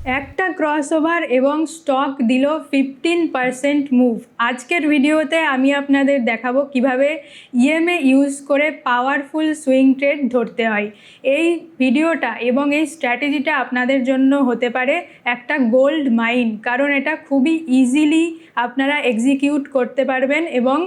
একটা ক্রসওভার এবং স্টক দিল 15% মুভ। আজকের ভিডিওতে আমি আপনাদের দেখাবো কিভাবে ইএমএ ইউজ করে পাওয়ারফুল সুইং ট্রেড ধরতে হয়। এই ভিডিওটা এবং এই স্ট্র্যাটেজিটা আপনাদের জন্য হতে পারে একটা গোল্ড মাইন, কারণ এটা খুবই ইজিলি আপনারা এক্সিকিউট করতে পারবেন এবং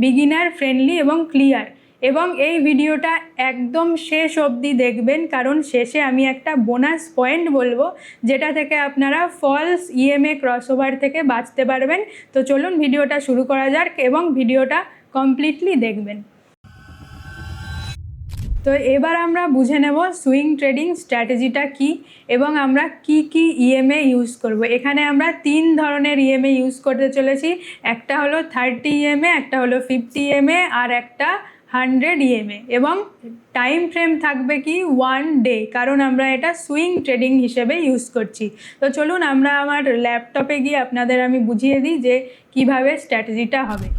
বিগিনার ফ্রেন্ডলি এবং ক্লিয়ার। এবং এই ভিডিওটা একদম শেষ অবধি দেখবেন, কারণ শেষে আমি একটা বোনাস পয়েন্ট বলবো যেটা থেকে আপনারা ফলস ইএমএ ক্রসওভার থেকে বাঁচতে পারবেন। তো চলুন ভিডিওটা শুরু করা যাক এবং ভিডিওটা কমপ্লিটলি দেখবেন। তো এবার আমরা বুঝে নেব সুইং ট্রেডিং স্ট্র্যাটেজিটা কি এবং আমরা কি কি ইএমএ ইউজ করব। এখানে আমরা 3 ধরনের ইএমএ ইউজ করতে চলেছি। একটা হলো 30 ইএমএ, একটা হলো 50 ইএমএ আর একটা 100 ইএমএ, এবং টাইম ফ্রেম থাকবে কি 1 ডে, কারণ আমরা এটা সুইং ট্রেডিং হিসেবে ইউজ করছি। তো চলুন আমরা আমার ল্যাপটপে গিয়ে আপনাদের আমি বুঝিয়ে দিই যে কিভাবে স্ট্র্যাটেজিটা হবে।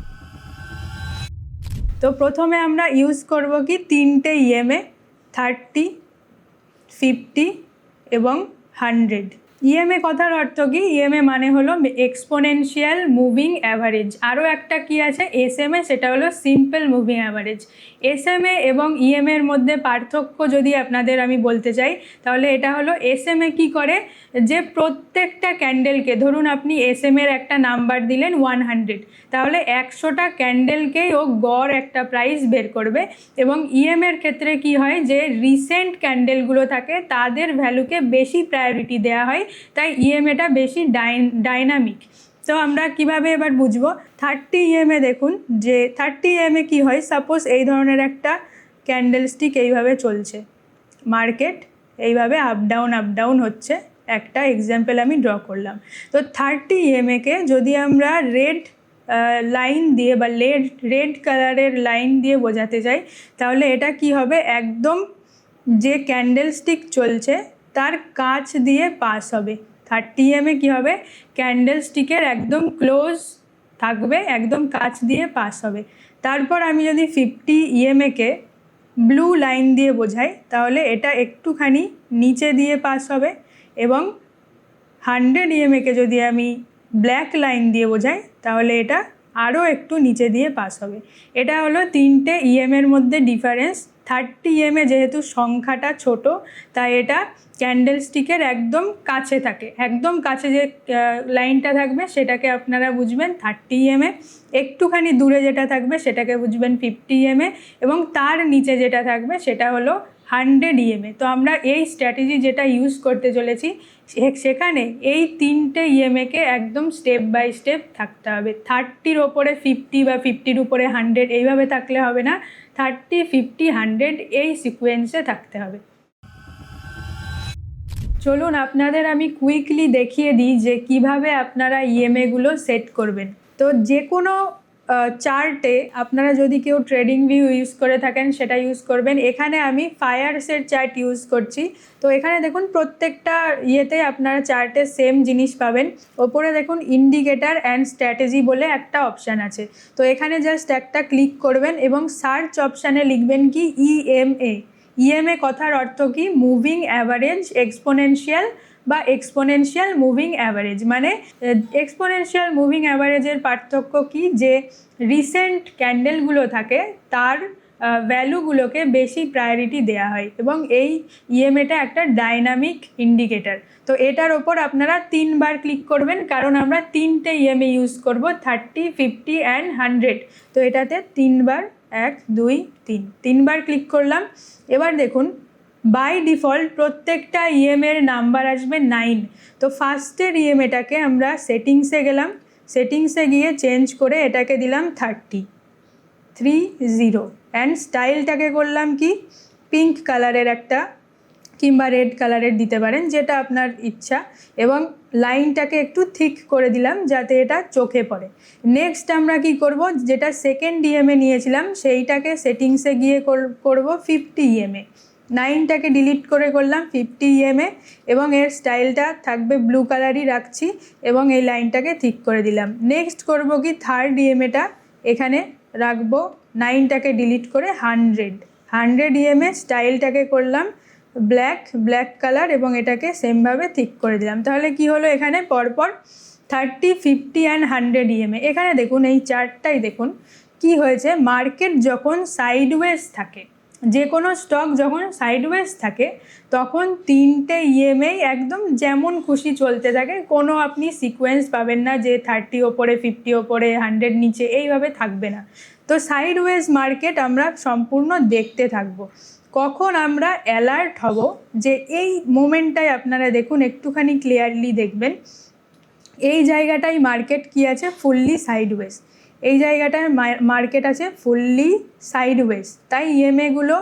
তো প্রথমে আমরা ইউজ করব কি 3টে ইএমএ, 30, 50 এবং 100। ইএমএ কথার অর্থ কি? ইএমএ মানে হলো এক্সপোনেনশিয়াল মুভিং অ্যাভারেজ। আরও একটা কি আছে এসএমএ, সেটা হলো সিম্পল মুভিং অ্যাভারেজ। এসএমএ এবং ইএমএর মধ্যে পার্থক্য যদি আপনাদের আমি বলতে চাই, তাহলে এটা হলো এসএমএ কি করে, যে প্রত্যেকটা ক্যান্ডেলকে, ধরুন আপনি এসএমএর একটা নাম্বার দিলেন 100, তাহলে 100টা ক্যান্ডেলকেই ও গড় একটা প্রাইস বের করবে। এবং ইএমএর ক্ষেত্রে কি হয়, যে রিসেন্ট ক্যান্ডেলগুলো থাকে তাদের ভ্যালুকে বেশি প্রায়োরিটি দেওয়া হয়, তাই ইএমএটা বেশি ডাইনামিক। তো আমরা কিভাবে এবার বুঝবো 30 ইএমএ? দেখুন যে 30 ইএমএ কি হয়, সাপোজ এই ধরনের একটা ক্যান্ডেল স্টিক এইভাবে চলছে, মার্কেট এইভাবে আপ ডাউন হচ্ছে, একটা এক্সাম্পল আমি ড্র করলাম। তো 30 ইএমএকে যদি আমরা রেড লাইন দিয়ে বা রেড কালারের লাইন দিয়ে বোঝাতে চাই, তাহলে এটা কি হবে, একদম যে ক্যান্ডেল স্টিক চলছে তার কাছ দিয়ে পাস হবে। 30 ইএমএ কী হবে, ক্যান্ডেল স্টিকের একদম ক্লোজ থাকবে, একদম কাছ দিয়ে পাস হবে। তারপর আমি যদি 50 ইএমএকে ব্লু লাইন দিয়ে বোঝাই, তাহলে এটা একটুখানি নিচে দিয়ে পাস হবে। এবং 100 ইএমএকে যদি আমি ব্ল্যাক লাইন দিয়ে বোঝাই, তাহলে এটা আরও একটু নিচে দিয়ে পাস হবে। এটা হলো 3টে ইএমএর মধ্যে ডিফারেন্স। 30 ইএমএ যেহেতু সংখ্যাটা ছোট, তাই এটা ক্যান্ডেল স্টিকের একদম কাছে থাকে, একদম কাছে যে লাইনটা থাকবে সেটাকে আপনারা বুঝবেন 30 ইএমএ, একটুখানি দূরে যেটা থাকবে সেটাকে বুঝবেন 50 ইএমএ, এবং তার নিচে যেটা থাকবে সেটা হলো 100 ইএমএ। তো আমরা এই স্ট্র্যাটেজি যেটা ইউজ করতে চলেছি, সেখানে এই 3টে ইএমএকে একদম স্টেপ বাই স্টেপ থাকতে হবে। 30-র ওপরে 50 বা 50-র উপরে 100 এইভাবে থাকলে হবে না, 30, 50, 100 এই সিকোয়েন্সে থাকতে হবে। চলুন আপনাদের আমি কুইকলি দেখিয়ে দিই যে কিভাবে আপনারা ইএমএগুলো সেট করবেন। তো যে কোনো চার্টে আপনারা যদি কেউ ট্রেডিং ভিউ ইউজ করে থাকেন সেটা ইউজ করবেন। এখানে আমি ফায়ারসের চার্ট ইউজ করছি। তো এখানে দেখুন প্রত্যেকটা ইয়েতে আপনারা চার্টে সেম জিনিস পাবেন। ওপরে দেখুন ইন্ডিকেটার অ্যান্ড স্ট্র্যাটেজি বলে একটা অপশান আছে। তো এখানে জাস্ট একটা ক্লিক করবেন এবং সার্চ অপশানে লিখবেন কি ইএমএ। ইএমএ কথার অর্থ কি, মুভিং অ্যাভারেজ এক্সপোনেনশিয়াল বা এক্সপোনেনশিয়াল মুভিং অ্যাভারেজ। মানে এক্সপোনেনশিয়াল মুভিং অ্যাভারেজের পার্থক্য কি, যে রিসেন্ট ক্যান্ডেলগুলো থাকে তার ভ্যালুগুলোকে বেশি প্রায়োরিটি দেওয়া হয়, এবং এই ইএমএটা একটা ডাইনামিক ইন্ডিকেটার। তো এটার ওপর আপনারা 3 বার ক্লিক করবেন, কারণ আমরা 3টে ইএমএ ইউজ করব, 30, 50 অ্যান্ড 100। তো এটাতে 3 বার, 1, 2, 3 বার ক্লিক করলাম। এবার দেখুন বাই ডিফল্ট প্রত্যেকটা ইএমএর নাম্বার আসবে 9। তো ফার্স্টের ইএমএটাকে আমরা সেটিংসে গেলাম, সেটিংসে গিয়ে চেঞ্জ করে এটাকে দিলাম 30, অ্যান্ড স্টাইলটাকে করলাম কি পিঙ্ক কালারের একটা, কিংবা রেড কালারের দিতে পারেন, যেটা আপনার ইচ্ছা, এবং লাইনটাকে একটু থিক করে দিলাম যাতে এটা চোখে পড়ে। নেক্সট আমরা কি করব, যেটা সেকেন্ড ইএমএ নিয়েছিলাম সেইটাকে সেটিংসে গিয়ে করব 50 ইএমএ। 9টাকে ডিলিট করে করলাম 50 ইএমএ, এবং এর স্টাইলটা থাকবে ব্লু কালারই রাখছি, এবং এই লাইনটাকে ঠিক করে দিলাম। নেক্সট করব কি থার্ড ইএমএটা এখানে রাখবো, 9টাকে ডিলিট করে 100 ইএমএ, স্টাইলটাকে করলাম ব্ল্যাক কালার এবং এটাকে সেমভাবে থিক করে দিলাম। তাহলে কি হলো, এখানে পরপর 30, 50 অ্যান্ড 100 ইএমএ। এখানে দেখুন এই চার্টটাই দেখুন কি হয়েছে, মার্কেট যখন সাইডওয়েজ থাকে, যে কোনো স্টক যখন সাইডওয়েজ থাকে তখন তিনটে ইএমএ একদম যেমন খুশি চলতে থাকে, কোনো আপনি সিকোয়েন্স পাবেন না যে 30 ওপরে, 50 ওপরে, 100 নিচে, এইভাবে থাকবে না। তো সাইডওয়েজ মার্কেট আমরা সম্পূর্ণ দেখতে থাকবো। কখন আমরা অ্যালার্ট হব যে এই মোমেন্টটায়, আপনারা দেখুন একটুখানি ক্লিয়ারলি দেখবেন, এই জায়গাটায় মার্কেট কি আছে, ফুললি সাইডওয়েজ। এই জায়গাটায় মার্কেট আছে ফুললি সাইডওয়েজ, তাই ইএমএগুলো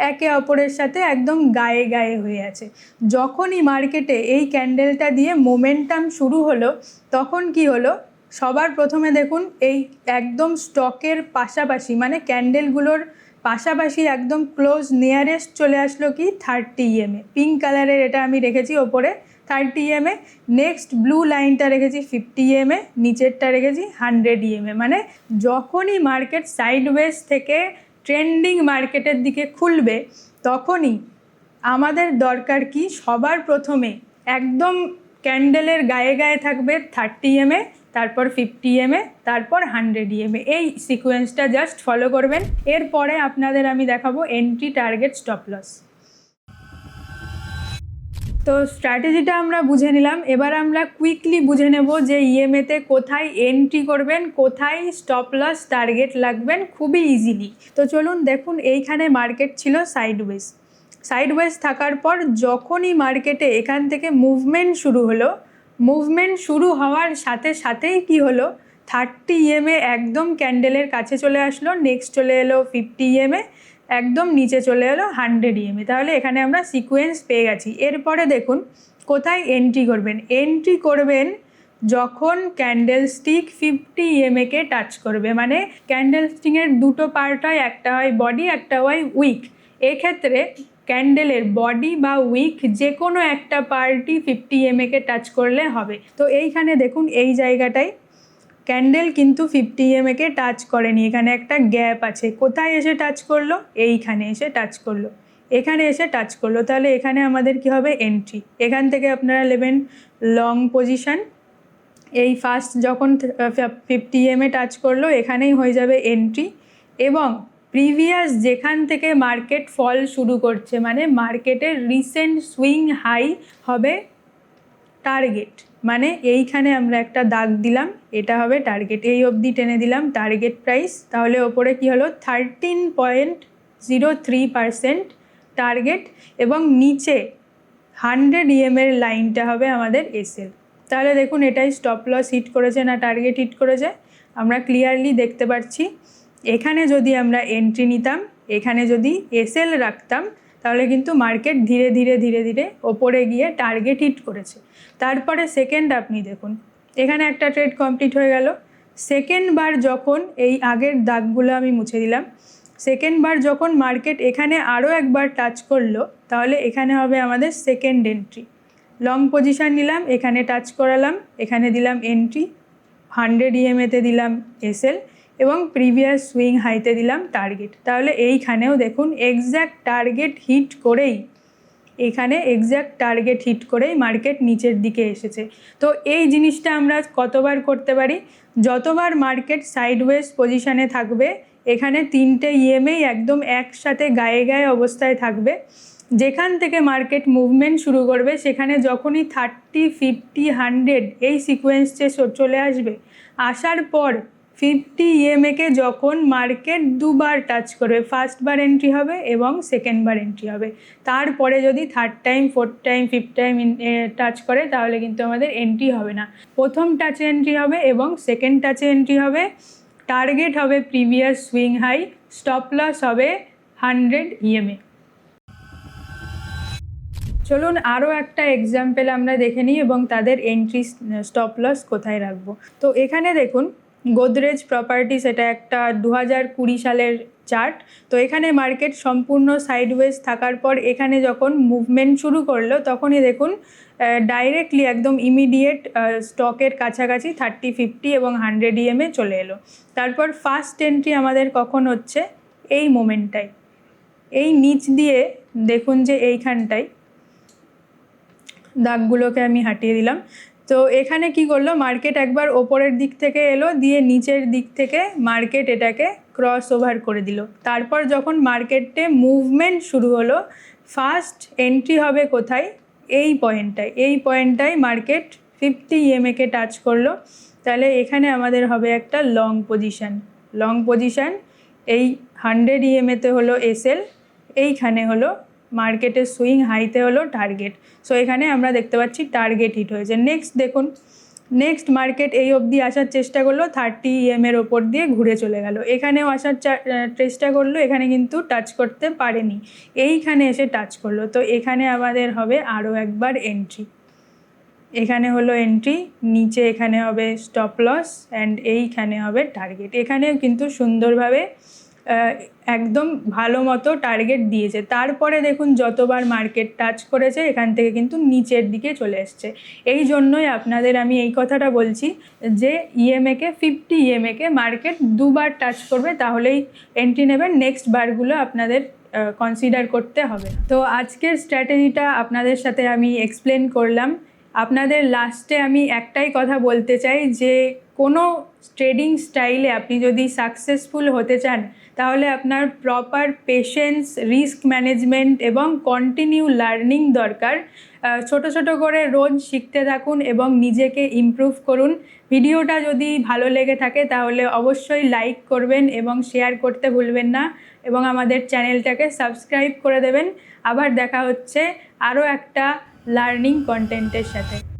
একে অপরের সাথে একদম গায়ে গায়ে হয়ে আছে। যখনই মার্কেটে এই ক্যান্ডেলটা দিয়ে মোমেন্টাম শুরু হলো, তখন কি হলো, সবার প্রথমে দেখুন এই একদম স্টকের পাশাপাশি, মানে ক্যান্ডেলগুলোর পাশাপাশি একদম ক্লোজ নিয়ারেস্ট চলে আসলো কি 30 ইএমএ। পিঙ্ক কালারের এটা আমি রেখেছি ওপরে 30 ইএমএ, নেক্সট ব্লু লাইনটা রেখেছি 50 ইএমএ, নিচেরটা রেখেছি 100 ইএমএ। মানে যখনই মার্কেট সাইডওয়েজ থেকে ট্রেন্ডিং মার্কেটের দিকে খুলবে, তখনই আমাদের দরকার কি, সবার প্রথমে একদম ক্যান্ডেলের গায়ে গায়ে থাকবে 30 ইএমএ, তারপর 50 ইএমএ, তারপর 100 ইএমএ। এই সিকোয়েন্সটা জাস্ট ফলো করবেন। এরপরে আপনাদের আমি দেখাবো এন্ট্রি, টার্গেট, স্টপ লস। তো স্ট্র্যাটেজিটা আমরা বুঝে নিলাম, এবার আমরা কুইকলি বুঝে নেব যে ইএমএতে কোথায় এন্ট্রি করবেন, কোথায় স্টপ লস টার্গেট লাগবেন, খুবই ইজিলি। তো চলুন দেখুন, এইখানে মার্কেট ছিল সাইডওয়েজ থাকার পর যখনই মার্কেটে এখান থেকে মুভমেন্ট শুরু হলো, মুভমেন্ট শুরু হওয়ার সাথে সাথেই কি হলো, 30 ইএমএ একদম ক্যান্ডেলের কাছে চলে আসলো, নেক্সট চলে এলো 50 ইএমএ, একদম নিচে চলে এলো 100 ইএমএ। তাহলে এখানে আমরা সিকোয়েন্স পেয়ে গেছি। এরপরে দেখুন কোথায় এন্ট্রি করবেন। এন্ট্রি করবেন যখন ক্যান্ডেল স্টিক 50 ইএমএকে টাচ করবে। মানে ক্যান্ডেল স্টিকের দুটো পার্ট হয়, একটা হয় বডি, একটা হয় উইক। এক্ষেত্রে ক্যান্ডেলের বডি বা উইক যে কোনো একটা পার্টই 50 ইএমএকে টাচ করলে হবে। তো এইখানে দেখুন এই জায়গাটায় ক্যান্ডেল কিন্তু 50 ইএমএকে টাচ করেনি, এখানে একটা গ্যাপ আছে। কোথায় এসে টাচ করলো, এইখানে এসে টাচ করলো, এখানে এসে টাচ করলো। তাহলে এখানে আমাদের কি হবে, এন্ট্রি। এখান থেকে আপনারা নেবেন লং পজিশন। এই ফার্স্ট যখন 50 ইএমএ টাচ করলো, এখানেই হয়ে যাবে এন্ট্রি। এবং প্রিভিয়াস যেখান থেকে মার্কেট ফল শুরু করছে, মানে মার্কেটের রিসেন্ট সুইং হাই হবে টার্গেট। মানে এইখানে আমরা একটা দাগ দিলাম, এটা হবে টার্গেট। এই অবধি টেনে দিলাম টার্গেট প্রাইস। তাহলে ওপরে কি হলো, 13.03% টার্গেট, এবং নিচে 100 ইএমএর লাইনটা হবে আমাদের এসএল। তাহলে দেখুন এটাই স্টপ লস হিট করেছে না টার্গেট হিট করেছে, আমরা ক্লিয়ারলি দেখতে পাচ্ছি। এখানে যদি আমরা এন্ট্রি নিতাম, এখানে যদি এসএল রাখতাম, তাহলে কিন্তু মার্কেট ধীরে ধীরে ধীরে ধীরে ওপরে গিয়ে টার্গেট হিট করেছে। তারপরে সেকেন্ড আপনি দেখুন, এখানে একটা ট্রেড কমপ্লিট হয়ে গেল। সেকেন্ড বার যখন, এই আগের দাগগুলো আমি মুছে দিলাম, সেকেন্ড বার যখন মার্কেট এখানে আরও একবার টাচ করলো, তাহলে এখানে হবে আমাদের সেকেন্ড এন্ট্রি। লং পজিশান নিলাম, এখানে টাচ করালাম, এখানে দিলাম এন্ট্রি, 100 ইএমএতে দিলাম এসএল, এবং প্রিভিয়াস সুইং হাইতে দিলাম টার্গেট। তাহলে এইখানেও দেখুন এক্স্যাক্ট টার্গেট হিট করেই, এখানে এক্স্যাক্ট টার্গেট হিট করেই মার্কেট নিচের দিকে এসেছে। তো এই জিনিসটা আমরা কতবার করতে পারি, যতবার মার্কেট সাইডওয়েজ পজিশানে থাকবে, এখানে তিনটে ইএমএই একদম একসাথে গায়ে গায়ে অবস্থায় থাকবে। যেখান থেকে মার্কেট মুভমেন্ট শুরু করবে, সেখানে যখনই 30, 50, 100 এই সিকোয়েন্সে চলে আসবে, আসার পর 50 ইএমএকে যখন মার্কেট দুবার টাচ করবে, ফার্স্ট বার এন্ট্রি হবে এবং সেকেন্ড বার এন্ট্রি হবে। তারপরে যদি third time, fourth time, fifth time touch করে, তাহলে কিন্তু আমাদের এন্ট্রি হবে না। প্রথম টাচে এন্ট্রি হবে এবং সেকেন্ড টাচে এন্ট্রি হবে। টার্গেট হবে previous swing high, stop loss হবে 100 ইএমএ। চলুন আরও একটা এক্সাম্পল আমরা দেখে নিই এবং তাদের এন্ট্রি স্টপ লস কোথায় রাখবো। তো এখানে দেখুন গোদরেজ প্রপার্টিস, এটা একটা 2020 সালের চার্ট। তো এখানে মার্কেট সম্পূর্ণ সাইডওয়েজ থাকার পর এখানে যখন মুভমেন্ট শুরু করলো, তখনই দেখুন ডাইরেক্টলি একদম ইমিডিয়েট স্টকের কাছাকাছি 30, 50 এবং 100 ইএমএ চলে এলো। তারপর ফার্স্ট এন্ট্রি আমাদের কখন হচ্ছে, এই মোমেন্টটাই, এই নিচ দিয়ে দেখুন যে এইখানটায় দাগগুলোকে আমি হাটিয়ে দিলাম। তো এখানে কি করলো, মার্কেট একবার ওপরের দিক থেকে এলো, দিয়ে নিচের দিক থেকে মার্কেট এটাকে ক্রস ওভার করে দিল। তারপর যখন মার্কেটে মুভমেন্ট শুরু হলো, ফার্স্ট এন্ট্রি হবে কোথায়, এই পয়েন্টটায় মার্কেট 50 EMA-কে টাচ করলো। তাহলে এখানে আমাদের হবে একটা লং পজিশান। এই 100 EMA-তে হলো SL, এইখানে হলো মার্কেটের সুইং হাইতে হলো টার্গেট। সো এখানে আমরা দেখতে পাচ্ছি টার্গেট হিট হয়েছে। নেক্সট মার্কেট এই অবধি আসার চেষ্টা করলো, 30 EM-এর ওপর দিয়ে ঘুরে চলে গেল। এখানেও আসার চেষ্টা করলো, এখানে কিন্তু টাচ করতে পারেনি, এইখানে এসে টাচ করলো। তো এখানে আমাদের হবে আরও একবার এন্ট্রি, এখানে হলো এন্ট্রি, নিচে এখানে হবে স্টপ লস অ্যান্ড এইখানে হবে টার্গেট। এখানেও কিন্তু সুন্দরভাবে একদম ভালো মতো টার্গেট দিয়েছে। তারপরে দেখুন যতবার মার্কেট টাচ করেছে এখান থেকে কিন্তু নিচের দিকে চলে এসছে। এই জন্যই আপনাদের আমি এই কথাটা বলছি যে EMA-কে 50 EMA-কে মার্কেট দুবার টাচ করবে, তাহলেই এন্ট্রি নেবেন, নেক্সট বারগুলো আপনাদের কনসিডার করতে হবে। তো আজকের স্ট্র্যাটেজিটা আপনাদের সাথে আমি এক্সপ্লেন করলাম। আপনাদের লাস্টে আমি একটাই কথা বলতে চাই যে কোনো ট্রেডিং স্টাইলে আপনি যদি সাকসেসফুল হতে চান, তাহলে আপনার প্রপার পেশেন্স, রিস্ক ম্যানেজমেন্ট এবং কন্টিনিউ লার্নিং দরকার। ছোট ছোট করে রোজ শিখতে থাকুন এবং নিজেকে ইমপ্রুভ করুন। ভিডিওটা যদি ভালো লেগে থাকে তাহলে অবশ্যই লাইক করবেন এবং শেয়ার করতে ভুলবেন না, এবং আমাদের চ্যানেলটাকে সাবস্ক্রাইব করে দেবেন। আবার দেখা হচ্ছে আরও একটা লার্নিং কন্টেন্টের সাথে।